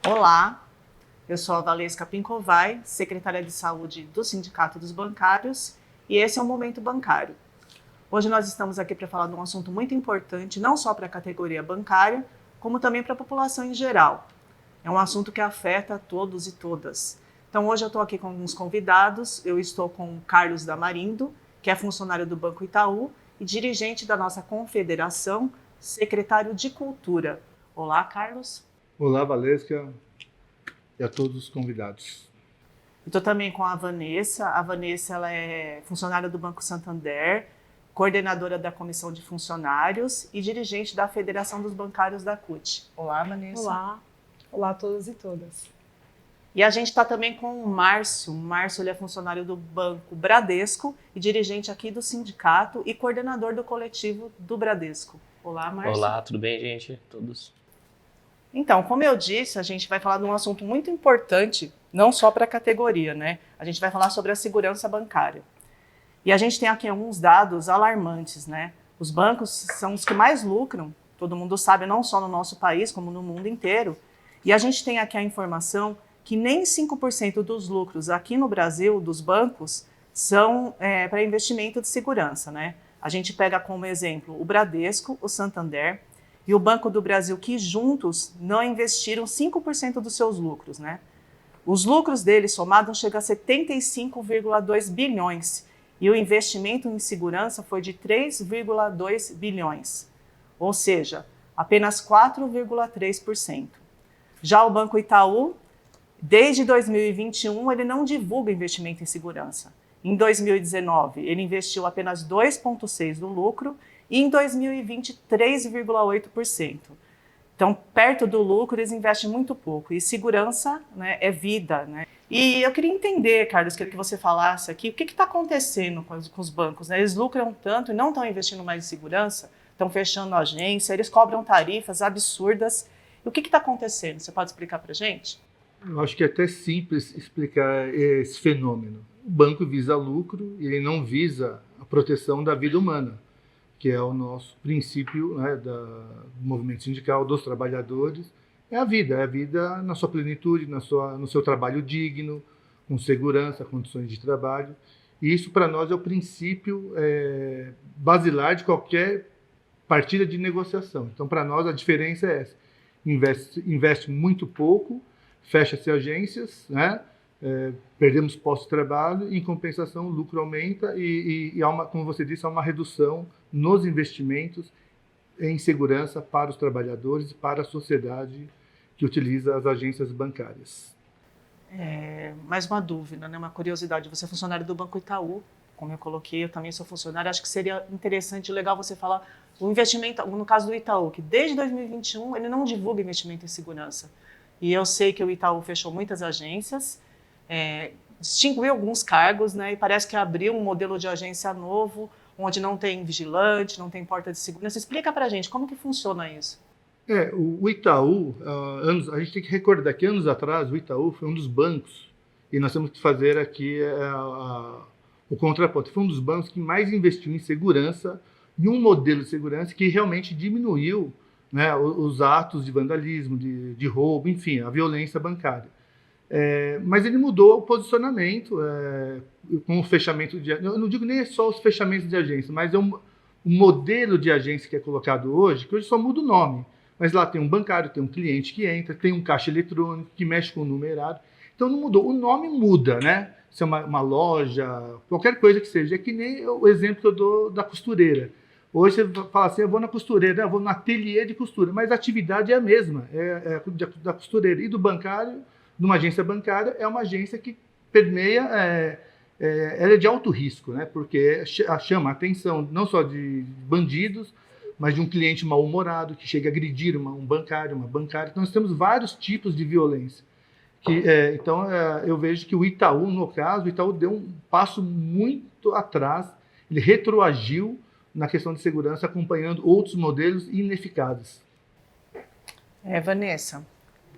Olá, eu sou a Valesca Pincovai, secretária de Saúde do Sindicato dos Bancários, e esse é o Momento Bancário. Hoje nós estamos aqui para falar de um assunto muito importante, não só para a categoria bancária, como também para a população em geral. É um assunto que afeta todos e todas. Então hoje eu estou aqui com alguns convidados, eu estou com o Carlos Damarindo, que é funcionário do Banco Itaú e dirigente da nossa confederação, secretário de Cultura. Olá, Carlos. Olá, Valesca, e a todos os convidados. Estou também com a Vanessa. A Vanessa ela é funcionária do Banco Santander, coordenadora da Comissão de Funcionários e dirigente da Federação dos Bancários da CUT. Olá, Vanessa. Olá, olá a todos e todas. E a gente está também com o Márcio. O Márcio ele é funcionário do Banco Bradesco e dirigente aqui do sindicato e coordenador do coletivo do Bradesco. Olá, Márcio. Olá, tudo bem, gente? Todos? Então, como eu disse, a gente vai falar de um assunto muito importante, não só para a categoria, né? A gente vai falar sobre a segurança bancária. E a gente tem aqui alguns dados alarmantes, né? Os bancos são os que mais lucram, todo mundo sabe, não só no nosso país, como no mundo inteiro. E a gente tem aqui a informação que nem 5% dos lucros aqui no Brasil, dos bancos, são para investimento de segurança, né? A gente pega como exemplo o Bradesco, o Santander e o Banco do Brasil, que juntos não investiram 5% dos seus lucros, né? Os lucros deles somados chegam a 75,2 bilhões e o investimento em segurança foi de 3,2 bilhões, ou seja, apenas 4,3%. Já o Banco Itaú, desde 2021, ele não divulga investimento em segurança. Em 2019, ele investiu apenas 2,6% do lucro e em 2020, 3,8%. Então, perto do lucro, eles investem muito pouco. E segurança, né, é vida, né? E eu queria entender, Carlos, queria que você falasse aqui, o que está acontecendo com os bancos, né? Eles lucram tanto e não estão investindo mais em segurança, estão fechando a agência, eles cobram tarifas absurdas. E o que está acontecendo? Você pode explicar para a gente? Eu acho que é até simples explicar esse fenômeno. O banco visa lucro e ele não visa a proteção da vida humana, que é o nosso princípio, né, do movimento sindical, dos trabalhadores. É a vida na sua plenitude, no seu trabalho digno, com segurança, condições de trabalho. E isso, para nós, é o princípio basilar de qualquer partida de negociação. Então, para nós, a diferença é essa. Investe muito pouco, fecha-se agências, né? Perdemos postos de trabalho, em compensação o lucro aumenta e há como você disse, há uma redução nos investimentos em segurança para os trabalhadores e para a sociedade que utiliza as agências bancárias. Mais uma dúvida, né? Uma curiosidade. Você é funcionário do Banco Itaú, como eu coloquei, eu também sou funcionário. Acho que seria interessante e legal você falar o investimento, no caso do Itaú, que desde 2021 ele não divulga investimento em segurança. E eu sei que o Itaú fechou muitas agências, extinguiu alguns cargos, né? E parece que abriu um modelo de agência novo, onde não tem vigilante, não tem porta de segurança. Explica para a gente como que funciona isso. O Itaú, a gente tem que recordar que anos atrás o Itaú foi um dos bancos, e nós temos que fazer aqui o contraponto, foi um dos bancos que mais investiu em segurança, em um modelo de segurança que realmente diminuiu, né, os atos de vandalismo, de roubo, enfim, a violência bancária. Mas ele mudou o posicionamento com o fechamento de... Eu não digo nem só os fechamentos de agência, mas é um modelo de agência que é colocado hoje, que hoje só muda o nome. Mas lá tem um bancário, tem um cliente que entra, tem um caixa eletrônico que mexe com o numerário. Então não mudou. O nome muda, né? Se é uma loja, qualquer coisa que seja. É que nem o exemplo que eu dou da costureira. Hoje você fala assim, eu vou na costureira, eu vou no ateliê de costura, mas a atividade é a mesma, da costureira. E do bancário, numa agência bancária, é uma agência que permeia, ela é de alto risco, né? Porque chama a atenção não só de bandidos, mas de um cliente mal-humorado que chega a agredir um bancário, uma bancária. Então, nós temos vários tipos de violência. Então, eu vejo que o Itaú, no caso, o Itaú deu um passo muito atrás, ele retroagiu na questão de segurança, acompanhando outros modelos ineficazes. Vanessa,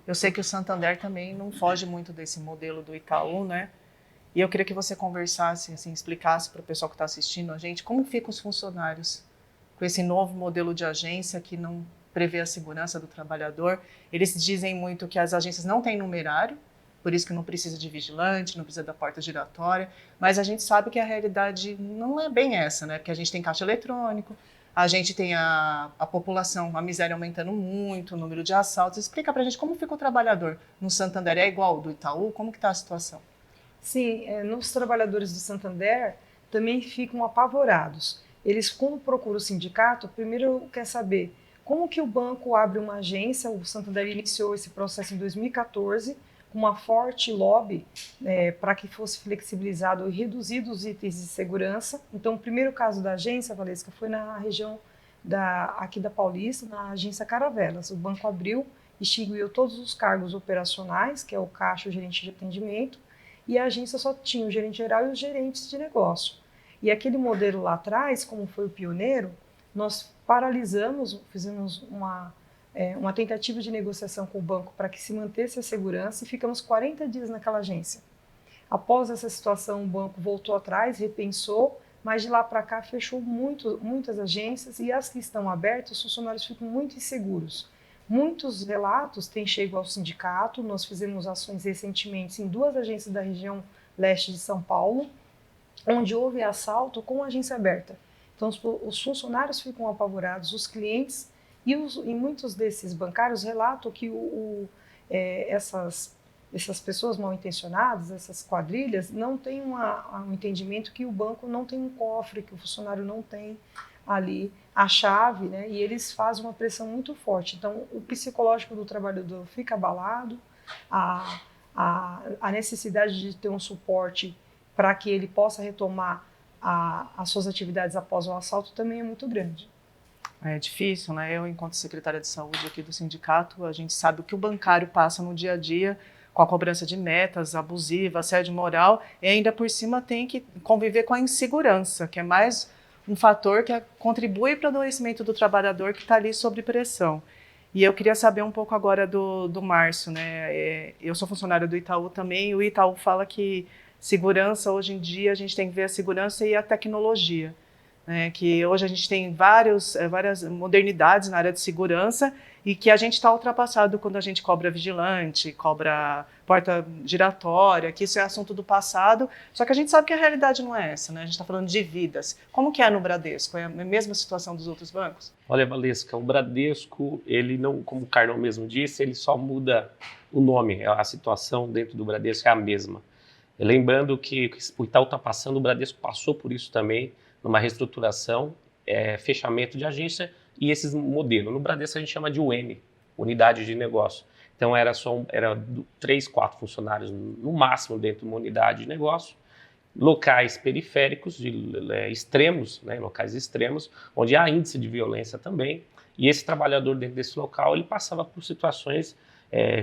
eu sei que o Santander também não foge muito desse modelo do Itaú, né? E eu queria que você conversasse, assim, explicasse para o pessoal que está assistindo a gente como ficam os funcionários com esse novo modelo de agência que não prevê a segurança do trabalhador. Eles dizem muito que as agências não têm numerário, por isso que não precisa de vigilante, não precisa da porta giratória, mas a gente sabe que a realidade não é bem essa, né? Porque a gente tem caixa eletrônico, a gente tem a população, a miséria aumentando muito, o número de assaltos. Explica pra gente como fica o trabalhador no Santander, é igual ao do Itaú? Como que está a situação? Sim, nos trabalhadores do Santander também ficam apavorados. Eles, quando procuram o sindicato, primeiro quer saber como que o banco abre uma agência. O Santander iniciou esse processo em 2014, com uma forte lobby para que fosse flexibilizado e reduzido os itens de segurança. Então, o primeiro caso da agência, Valesca, foi na região aqui da Paulista, na agência Caravelas. O banco abriu, extinguiu todos os cargos operacionais, que é o caixa, o gerente de atendimento, e a agência só tinha o gerente geral e os gerentes de negócio. E aquele modelo lá atrás, como foi o pioneiro, nós paralisamos, fizemos uma tentativa de negociação com o banco para que se mantesse a segurança e ficamos 40 dias naquela agência. Após essa situação, o banco voltou atrás, repensou, mas de lá para cá fechou muitas agências, e as que estão abertas, os funcionários ficam muito inseguros. Muitos relatos têm chegado ao sindicato. Nós fizemos ações recentemente em 2 agências da região leste de São Paulo, onde houve assalto com a agência aberta. Então, os funcionários ficam apavorados, os clientes, e muitos desses bancários relatam que essas pessoas mal intencionadas, essas quadrilhas, não têm um entendimento que o banco não tem um cofre, que o funcionário não tem ali a chave, né? E eles fazem uma pressão muito forte. Então, o psicológico do trabalhador fica abalado, a necessidade de ter um suporte para que ele possa retomar as suas atividades após o assalto também é muito grande. É difícil, né? Eu, enquanto secretária de saúde aqui do sindicato, a gente sabe o que o bancário passa no dia a dia com a cobrança de metas abusiva, assédio moral, e ainda por cima tem que conviver com a insegurança, que é mais um fator que contribui para o adoecimento do trabalhador que está ali sob pressão. E eu queria saber um pouco agora do Márcio, né? Eu sou funcionária do Itaú também, e o Itaú fala que segurança, hoje em dia, a gente tem que ver a segurança e a tecnologia. Que hoje a gente tem várias modernidades na área de segurança e que a gente está ultrapassado quando a gente cobra vigilante, cobra porta giratória, que isso é assunto do passado, só que a gente sabe que a realidade não é essa, né? A gente está falando de vidas. Como que é no Bradesco? É a mesma situação dos outros bancos? Olha, Valesca, o Bradesco, ele não, como o Carlão mesmo disse, ele só muda o nome, a situação dentro do Bradesco é a mesma. Lembrando que o Itaú está passando, o Bradesco passou por isso também, numa reestruturação, fechamento de agência e esses modelos. No Bradesco a gente chama de UM, Unidade de Negócio. Então era 3, 4 funcionários no máximo dentro de uma unidade de negócio, locais periféricos, extremos, né, locais extremos, onde há índice de violência também, e esse trabalhador dentro desse local ele passava por situações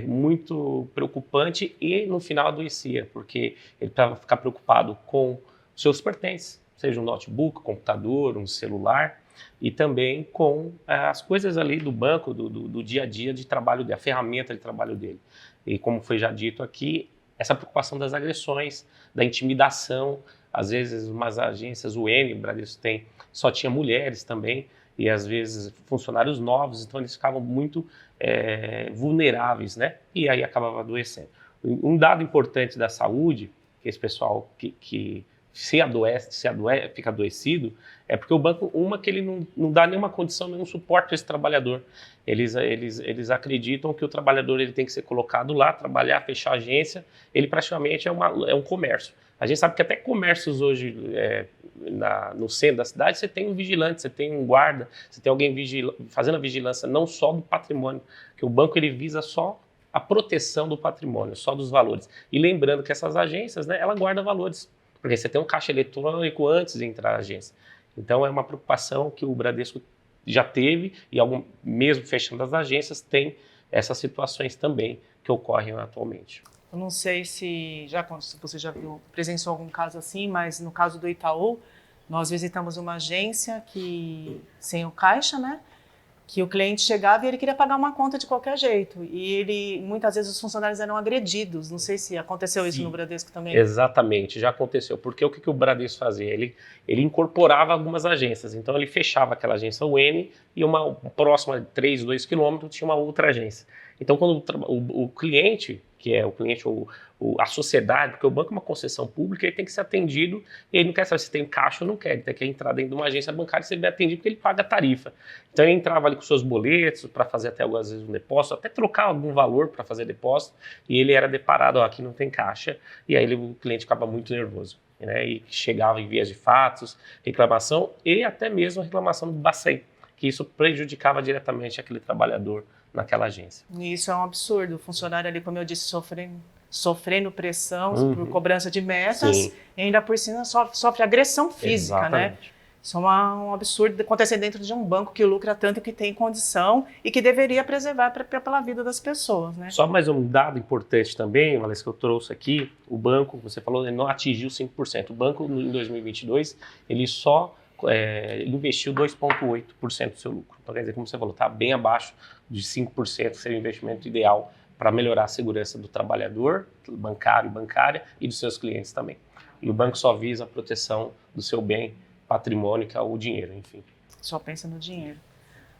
muito preocupantes e no final adoecia, porque ele precisava ficar preocupado com seus pertences, seja um notebook, computador, um celular, e também com as coisas ali do banco, do dia a dia de trabalho dele, a ferramenta de trabalho dele. E como foi já dito aqui, essa preocupação das agressões, da intimidação, às vezes umas agências, o Bradesco só tinha mulheres também, e às vezes funcionários novos, então eles ficavam muito vulneráveis, né? E aí acabava adoecendo. Um dado importante da saúde, que esse pessoal que se adoece, fica adoecido, é porque o banco, que ele não dá nenhuma condição, nenhum suporte a esse trabalhador. Eles acreditam que o trabalhador ele tem que ser colocado lá, trabalhar, fechar a agência, ele praticamente é um comércio. A gente sabe que até comércios hoje, no centro da cidade, você tem um vigilante, você tem um guarda, você tem alguém fazendo a vigilância não só do patrimônio, que o banco ele visa só a proteção do patrimônio, só dos valores. E lembrando que essas agências, né, ela guarda valores, porque você tem um caixa eletrônico antes de entrar na agência. Então é uma preocupação que o Bradesco já teve, e mesmo fechando as agências, tem essas situações também que ocorrem atualmente. Eu não sei se você já presenciou algum caso assim, mas no caso do Itaú, nós visitamos uma agência sem o caixa, né? que o cliente chegava e ele queria pagar uma conta de qualquer jeito. E muitas vezes os funcionários eram agredidos. Não sei se aconteceu isso Sim, no Bradesco também. exatamente, já aconteceu. Porque o que o Bradesco fazia? Ele incorporava algumas agências. Então ele fechava aquela agência UM e uma próxima de 3, 2 quilômetros tinha uma outra agência. Então quando o cliente, que é o cliente ou a sociedade, porque o banco é uma concessão pública, ele tem que ser atendido, e ele não quer saber se tem caixa ou não quer, ele tem que entrar dentro de uma agência bancária e ser bem atendido porque ele paga a tarifa. Então ele entrava ali com seus boletos para fazer até algumas vezes um depósito, até trocar algum valor para fazer depósito, e ele era deparado, ó, aqui não tem caixa, e aí o cliente ficava muito nervoso, né? E chegava em vias de fatos, reclamação e até mesmo a reclamação do Bacen, que isso prejudicava diretamente aquele trabalhador naquela agência. E isso é um absurdo. O funcionário ali, como eu disse, sofrendo pressão por cobrança de metas, Sim. e ainda por cima sofre agressão física, né? Exatamente. Isso é um absurdo acontecer dentro de um banco que lucra tanto, que tem condição e que deveria preservar pela vida das pessoas, né? Só mais um dado importante também, Valesca, que eu trouxe aqui, o banco, você falou, ele não atingiu 5%. O banco, em 2022, ele só investiu 2,8% do seu lucro. Então, quer dizer, como você falou, está bem abaixo de 5%, que seria o investimento ideal para melhorar a segurança do trabalhador, bancário e bancária, e dos seus clientes também. E o banco só visa a proteção do seu bem, patrimônio, que é o dinheiro, enfim. Só pensa no dinheiro.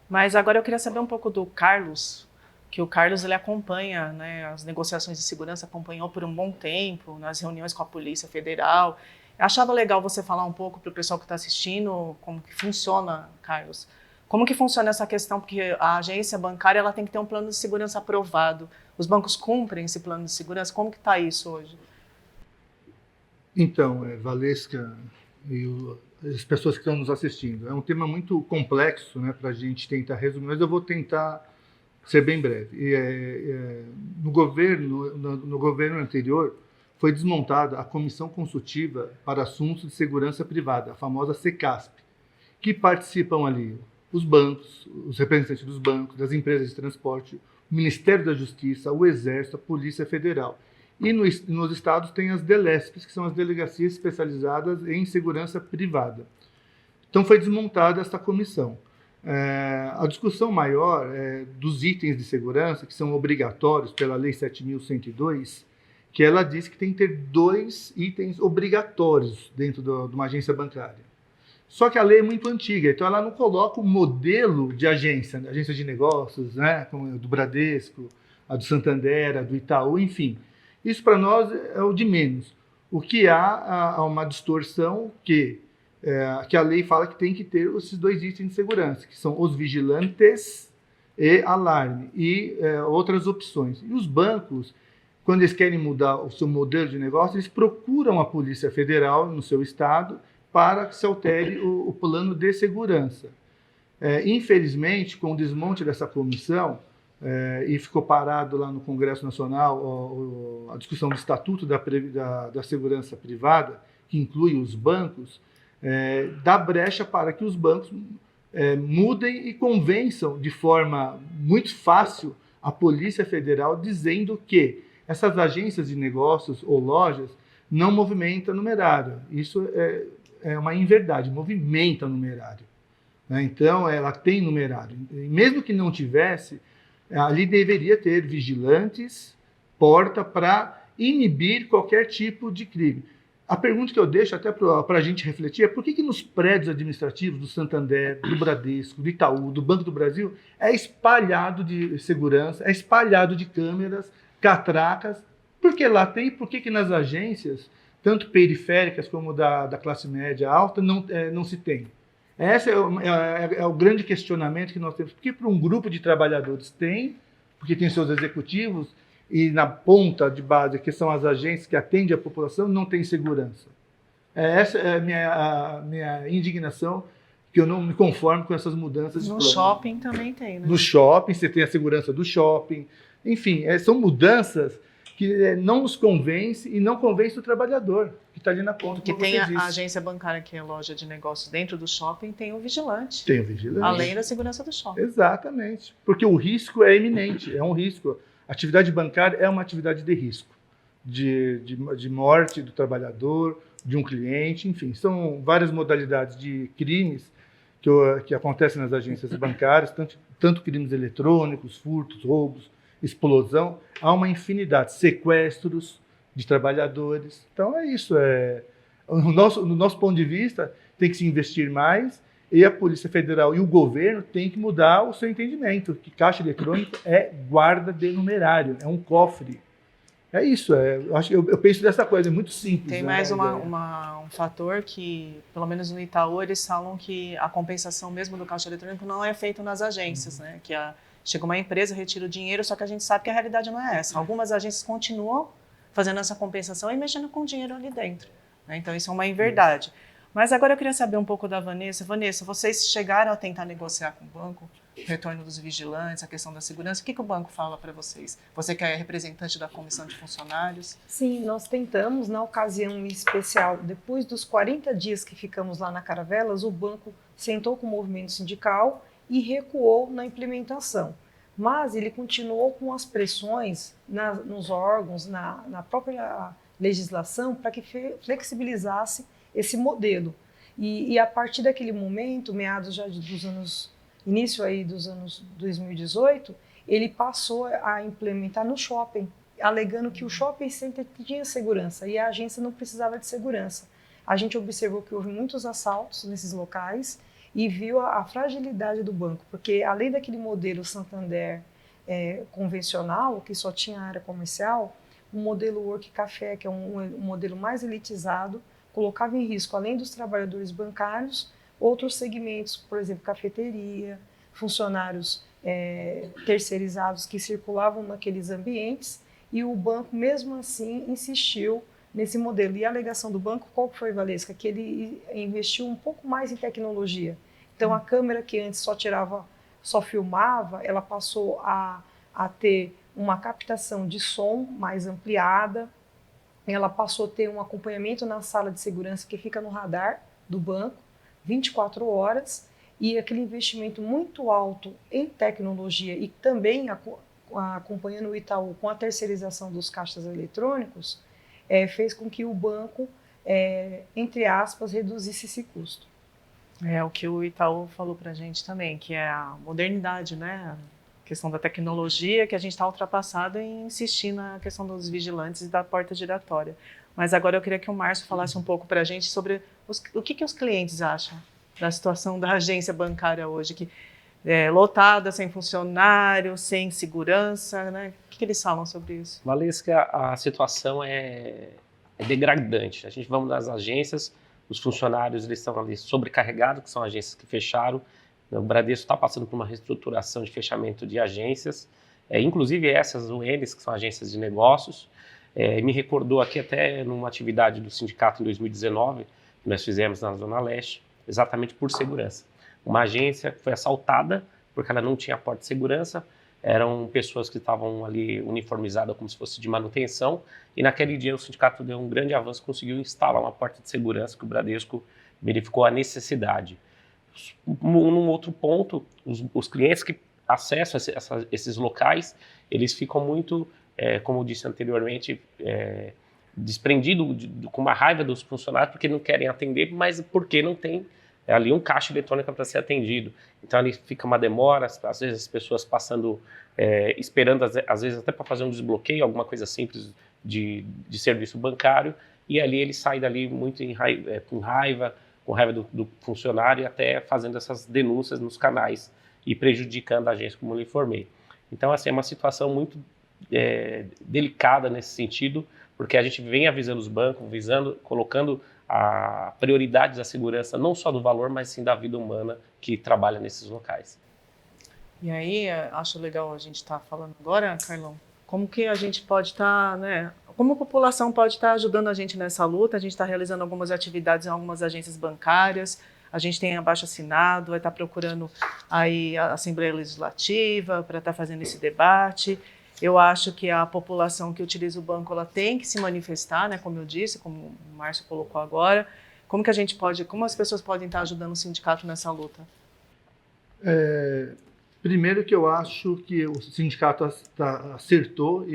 Mas agora eu queria saber um pouco do Carlos, que o Carlos ele acompanha, né, as negociações de segurança, acompanhou por um bom tempo, nas reuniões com a Polícia Federal. Eu achava legal você falar um pouco para o pessoal que está assistindo como que funciona, Carlos. Como que funciona essa questão? Porque a agência bancária ela tem que ter um plano de segurança aprovado. Os bancos cumprem esse plano de segurança? Como que está isso hoje? Então, Valesca e as pessoas que estão nos assistindo, é um tema muito complexo, né, para a gente tentar resumir, mas eu vou tentar ser bem breve. No governo anterior, foi desmontada a Comissão Consultiva para Assuntos de Segurança Privada, a famosa CECASP, que participam ali os bancos, os representantes dos bancos, das empresas de transporte, o Ministério da Justiça, o Exército, a Polícia Federal. E nos estados tem as DELESPs, que são as delegacias especializadas em segurança privada. Então foi desmontada esta comissão. A discussão maior dos itens de segurança, que são obrigatórios pela Lei 7.102, que ela diz que tem que ter 2 itens obrigatórios dentro de uma agência bancária. Só que a lei é muito antiga, então ela não coloca o modelo de agência de negócios, né, como a do Bradesco, a do Santander, a do Itaú, enfim. Isso para nós é o de menos. O que há uma distorção que a lei fala que tem que ter esses 2 itens de segurança, que são os vigilantes e alarme, e outras opções. E os bancos, quando eles querem mudar o seu modelo de negócio, eles procuram a Polícia Federal no seu estado para que se altere o plano de segurança. Infelizmente, com o desmonte dessa comissão, e ficou parado lá no Congresso Nacional a discussão do Estatuto da Segurança Privada, que inclui os bancos, dá brecha para que os bancos mudem e convençam de forma muito fácil a Polícia Federal, dizendo que essas agências de negócios ou lojas não movimentam numerário. Isso é uma inverdade, movimenta numerário, né? Então, ela tem numerário. E mesmo que não tivesse, ali deveria ter vigilantes, porta, para inibir qualquer tipo de crime. A pergunta que eu deixo até para a gente refletir é por que nos prédios administrativos do Santander, do Bradesco, do Itaú, do Banco do Brasil, é espalhado de segurança, é espalhado de câmeras, catracas, porque lá tem, por que nas agências, tanto periféricas como da classe média alta, não se tem? Esse é o grande questionamento que nós temos. Porque para um grupo de trabalhadores tem, porque tem seus executivos, e na ponta de base, que são as agências que atendem a população, não tem segurança. Essa é a minha indignação, que eu não me conformo com essas mudanças de plano. No shopping também tem, né? No shopping, você tem a segurança do shopping. Enfim, são mudanças que não nos convence e não convence o trabalhador, que está ali na ponta. Porque tem a agência bancária, que é loja de negócio dentro do shopping, tem o vigilante. Tem o vigilante. Além da segurança do shopping. Exatamente. Porque o risco é iminente, é um risco. A atividade bancária é uma atividade de risco. De morte do trabalhador, de um cliente, enfim. São várias modalidades de crimes que acontecem nas agências bancárias, tanto crimes eletrônicos, furtos, roubos, explosão, há uma infinidade, sequestros de trabalhadores. Então é isso. No nosso ponto de vista, tem que se investir mais e a Polícia Federal e o governo têm que mudar o seu entendimento, que caixa eletrônico é guarda de numerário, é um cofre. É isso, eu penso dessa coisa, é muito simples. Tem mais um fator que, pelo menos no Itaú, eles falam que a compensação mesmo do caixa eletrônico não é feita nas agências, né? Que chega uma empresa, retira o dinheiro, só que a gente sabe que a realidade não é essa. Algumas agências continuam fazendo essa compensação e mexendo com o dinheiro ali dentro, né? Então isso é uma inverdade. Mas agora eu queria saber um pouco da Vanessa. Vanessa, vocês chegaram a tentar negociar com o banco o retorno dos vigilantes, a questão da segurança? O que o banco fala para vocês? Você que é representante da comissão de funcionários? Sim, nós tentamos, na ocasião especial, depois dos 40 dias que ficamos lá na Caravelas, o banco sentou com o movimento sindical e recuou na implementação. Mas ele continuou com as pressões nos órgãos, na própria legislação, para que flexibilizasse esse modelo. E a partir daquele momento, meados já início aí dos anos 2018, ele passou a implementar no shopping, alegando que o shopping center tinha segurança e a agência não precisava de segurança. A gente observou que houve muitos assaltos nesses locais e viu a fragilidade do banco, porque além daquele modelo Santander convencional, que só tinha área comercial, o modelo Work Café, que é um modelo mais elitizado, colocava em risco, além dos trabalhadores bancários, outros segmentos, por exemplo, cafeteria, funcionários terceirizados que circulavam naqueles ambientes, e o banco, mesmo assim, insistiu nesse modelo. E a alegação do banco, qual foi, Valesca? Que ele investiu um pouco mais em tecnologia. Então, a câmera que antes só filmava, ela passou a ter uma captação de som mais ampliada, ela passou a ter um acompanhamento na sala de segurança que fica no radar do banco, 24 horas, e aquele investimento muito alto em tecnologia e também acompanhando o Itaú com a terceirização dos caixas eletrônicos, fez com que o banco, entre aspas, reduzisse esse custo. É o que o Itaú falou para a gente também, que é a modernidade, né? A questão da tecnologia, que a gente está ultrapassado em insistir na questão dos vigilantes e da porta giratória. Mas agora eu queria que o Márcio falasse um pouco para a gente sobre o que os clientes acham da situação da agência bancária hoje, que é lotada, sem funcionário, sem segurança, né? O que eles falam sobre isso? Valesca, a situação é degradante. A gente vamos nas agências, os funcionários eles estão ali sobrecarregados, que são agências que fecharam. O Bradesco está passando por uma reestruturação de fechamento de agências, inclusive essas UNs, que são agências de negócios. Me recordou aqui até numa atividade do sindicato em 2019, que nós fizemos na Zona Leste, exatamente por segurança. Uma agência foi assaltada porque ela não tinha porta de segurança, eram pessoas que estavam ali uniformizadas como se fosse de manutenção, e naquele dia o sindicato deu um grande avanço, conseguiu instalar uma porta de segurança que o Bradesco verificou a necessidade. Num outro ponto, os clientes que acessam esses locais, eles ficam muito, como eu disse anteriormente, desprendidos com uma raiva dos funcionários porque não querem atender, mas porque não tem ali um caixa eletrônico para ser atendido. Então ali fica uma demora, às vezes as pessoas passando, esperando, às vezes até para fazer um desbloqueio, alguma coisa simples de serviço bancário, e ali ele sai dali muito com raiva do funcionário e até fazendo essas denúncias nos canais e prejudicando a agência, como eu informei. Então, assim, é uma situação muito delicada nesse sentido, porque a gente vem avisando os bancos, colocando a prioridade da segurança, não só do valor, mas sim da vida humana que trabalha nesses locais. E aí, acho legal a gente estar falando agora, Carlão, como que a gente pode estar, né? Como a população pode estar ajudando a gente nessa luta. A gente está realizando algumas atividades em algumas agências bancárias, a gente tem abaixo-assinado, vai estar procurando aí a Assembleia Legislativa para estar fazendo esse debate. Eu acho que a população que utiliza o banco, ela tem que se manifestar, né? Como eu disse, como o Márcio colocou agora. Como as pessoas podem estar ajudando o sindicato nessa luta? Primeiro que eu acho que o sindicato acertou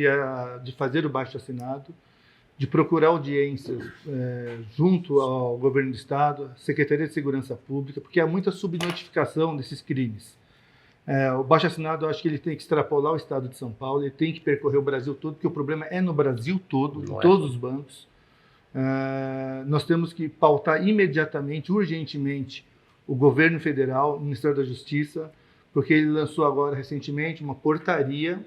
de fazer o baixo-assinado, de procurar audiências junto ao governo do Estado, Secretaria de Segurança Pública, porque há muita subnotificação desses crimes. O baixo-assinado, eu acho que ele tem que extrapolar o Estado de São Paulo, ele tem que percorrer o Brasil todo, porque o problema é no Brasil todo, em todos os bancos. Nós temos que pautar imediatamente, urgentemente, o governo federal, o Ministério da Justiça, porque ele lançou agora, recentemente, uma portaria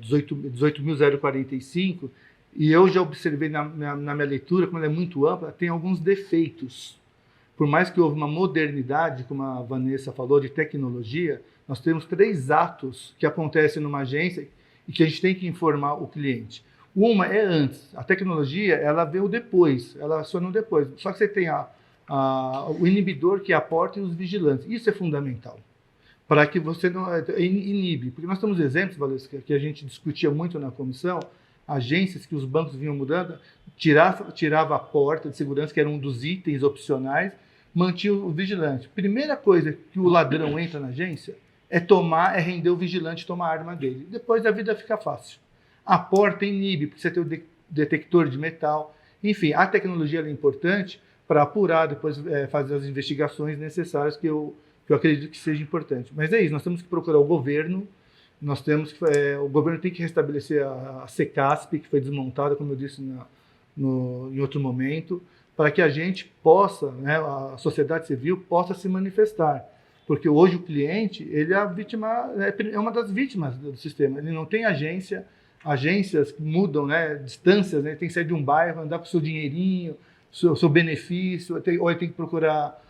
18.045, e eu já observei na minha leitura, como ela é muito ampla, tem alguns defeitos. Por mais que houve uma modernidade, como a Vanessa falou, de tecnologia, nós temos 3 atos que acontecem numa agência e que a gente tem que informar o cliente. Uma é antes, a tecnologia ela veio depois, ela aciona depois. Só que você tem o inibidor, que é a porta, e os vigilantes. Isso é fundamental, para que você não inibe. Porque nós temos exemplos, Valesca, que a gente discutia muito na comissão, agências que os bancos vinham mudando, tirava a porta de segurança, que era um dos itens opcionais, mantinha o vigilante. Primeira coisa que o ladrão entra na agência é render o vigilante, tomar a arma dele. Depois a vida fica fácil. A porta inibe, porque você tem o detector de metal. Enfim, a tecnologia é importante para apurar, depois fazer as investigações necessárias, que eu acredito que seja importante. Mas é isso, nós temos que procurar o governo, o governo tem que restabelecer a Secasp, que foi desmontada, como eu disse em outro momento, para que a gente possa, a sociedade civil possa se manifestar. Porque hoje o cliente, ele é a vítima, é uma das vítimas do sistema. Ele não tem agências que mudam, distâncias, tem que sair de um bairro, andar com o seu dinheirinho, seu benefício, ou ele tem que procurar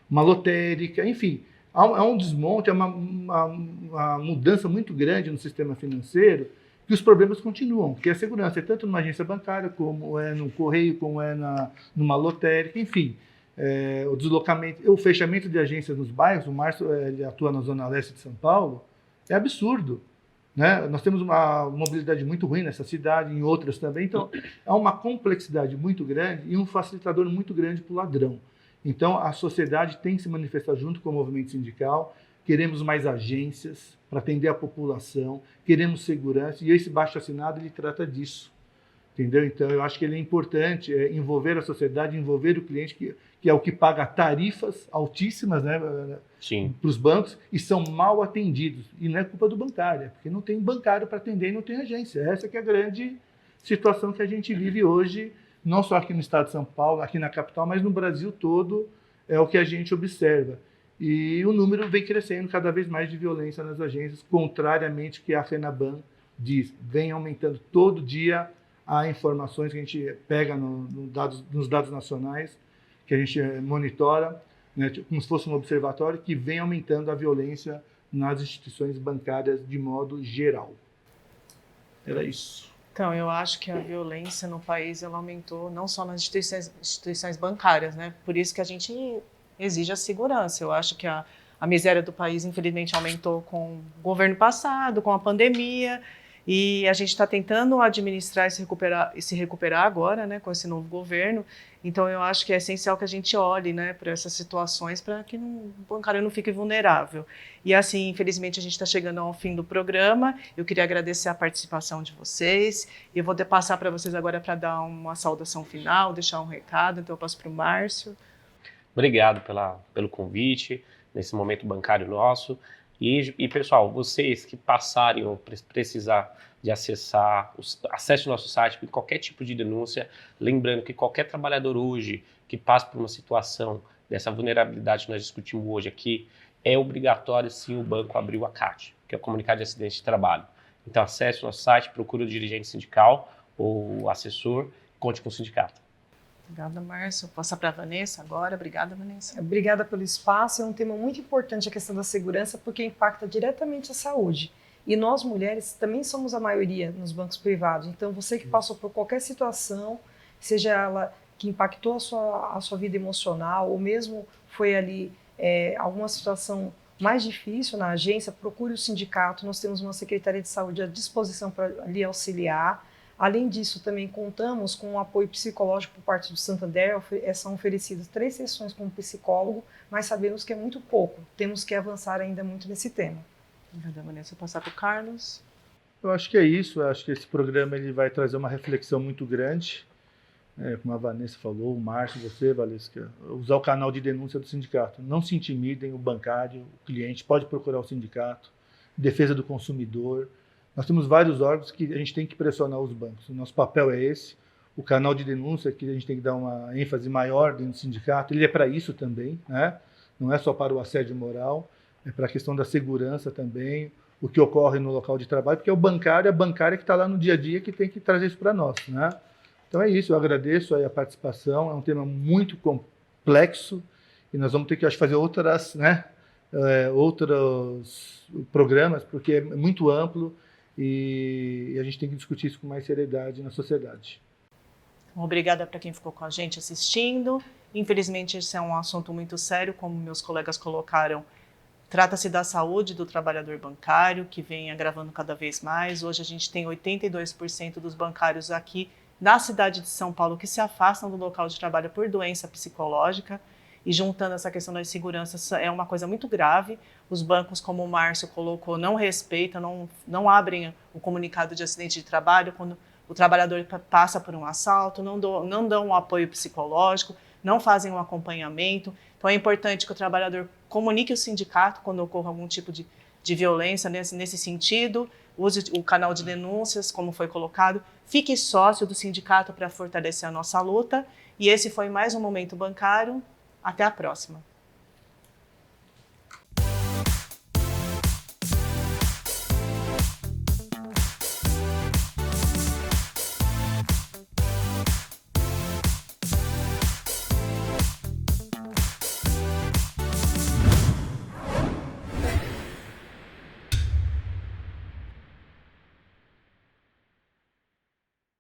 uma lotérica, enfim. Há um desmonte, há uma mudança muito grande no sistema financeiro, que os problemas continuam, porque a segurança é tanto numa agência bancária, como é no correio, como é numa lotérica, enfim. O deslocamento, o fechamento de agências nos bairros, o Márcio ele atua na Zona Leste de São Paulo, é absurdo. Nós temos uma mobilidade muito ruim nessa cidade, em outras também, então há uma complexidade muito grande e um facilitador muito grande para o ladrão. Então a sociedade tem que se manifestar junto com o movimento sindical, queremos mais agências para atender a população, queremos segurança, e esse baixo-assinado ele trata disso. Entendeu? Então, eu acho que ele é importante envolver a sociedade, envolver o cliente, que é o que paga tarifas altíssimas para os bancos e são mal atendidos. E não é culpa do bancário, porque não tem bancário para atender e não tem agência. Essa que é a grande situação que a gente vive hoje, não só aqui no estado de São Paulo, aqui na capital, mas no Brasil todo, é o que a gente observa. E o número vem crescendo cada vez mais de violência nas agências, contrariamente ao que a FENABAN diz. Vem aumentando todo dia. Há informações que a gente pega nos dados nacionais, que a gente monitora, como se fosse um observatório, que vem aumentando a violência nas instituições bancárias de modo geral. Era isso. Então, eu acho que a violência no país ela aumentou não só nas instituições bancárias, Por isso que a gente exige a segurança. Eu acho que a miséria do país, infelizmente, aumentou com o governo passado, com a pandemia. E a gente está tentando administrar e se recuperar agora, com esse novo governo. Então, eu acho que é essencial que a gente olhe, para essas situações, para que o bancário não fique vulnerável. E assim, infelizmente, a gente está chegando ao fim do programa. Eu queria agradecer a participação de vocês. Eu vou passar para vocês agora para dar uma saudação final, deixar um recado. Então, eu passo para o Márcio. Obrigado pelo convite, nesse momento bancário nosso. E, pessoal, vocês que passarem ou precisar de acesse o nosso site com qualquer tipo de denúncia, lembrando que qualquer trabalhador hoje que passe por uma situação dessa vulnerabilidade que nós discutimos hoje aqui, é obrigatório sim o banco abrir o ACAT, que é o Comunicado de Acidente de Trabalho. Então acesse o nosso site, procure o dirigente sindical ou o assessor, conte com o sindicato. Obrigada, Márcio. Vou passar para a Vanessa agora. Obrigada, Vanessa. Obrigada pelo espaço. É um tema muito importante a questão da segurança, porque impacta diretamente a saúde. E nós, mulheres, também somos a maioria nos bancos privados. Então, você que passou por qualquer situação, seja ela que impactou a sua vida emocional, ou mesmo foi ali alguma situação mais difícil na agência, procure o sindicato. Nós temos uma Secretaria de Saúde à disposição para lhe auxiliar. Além disso, também contamos com o apoio psicológico por parte do Santander. São oferecidas 3 sessões com um psicólogo, mas sabemos que é muito pouco. Temos que avançar ainda muito nesse tema. Obrigada, Vanessa. Vou passar para o Carlos. Eu acho que é isso, eu acho que esse programa ele vai trazer uma reflexão muito grande, como a Vanessa falou, o Márcio, você, Valesca, usar o canal de denúncia do sindicato. Não se intimidem, o bancário, o cliente pode procurar o sindicato, defesa do consumidor. Nós temos vários órgãos que a gente tem que pressionar os bancos. O nosso papel é esse. O canal de denúncia, que a gente tem que dar uma ênfase maior dentro do sindicato, ele é para isso também, né? Não é só para o assédio moral, é para a questão da segurança também, o que ocorre no local de trabalho, porque é o bancário, a bancária que está lá no dia a dia que tem que trazer isso para nós, né? Então é isso, eu agradeço aí a participação, é um tema muito complexo e nós vamos ter que, acho, fazer outros programas, porque é muito amplo e a gente tem que discutir isso com mais seriedade na sociedade. Obrigada para quem ficou com a gente assistindo. Infelizmente, esse é um assunto muito sério, como meus colegas colocaram. Trata-se da saúde do trabalhador bancário, que vem agravando cada vez mais. Hoje a gente tem 82% dos bancários aqui na cidade de São Paulo que se afastam do local de trabalho por doença psicológica. E juntando essa questão da insegurança, é uma coisa muito grave. Os bancos, como o Márcio colocou, não respeitam, não abrem o comunicado de acidente de trabalho quando o trabalhador passa por um assalto, não dão um apoio psicológico, não fazem um acompanhamento. Então é importante que o trabalhador comunique o sindicato quando ocorra algum tipo de violência nesse sentido, use o canal de denúncias, como foi colocado, fique sócio do sindicato para fortalecer a nossa luta. E esse foi mais um Momento Bancário. Até a próxima.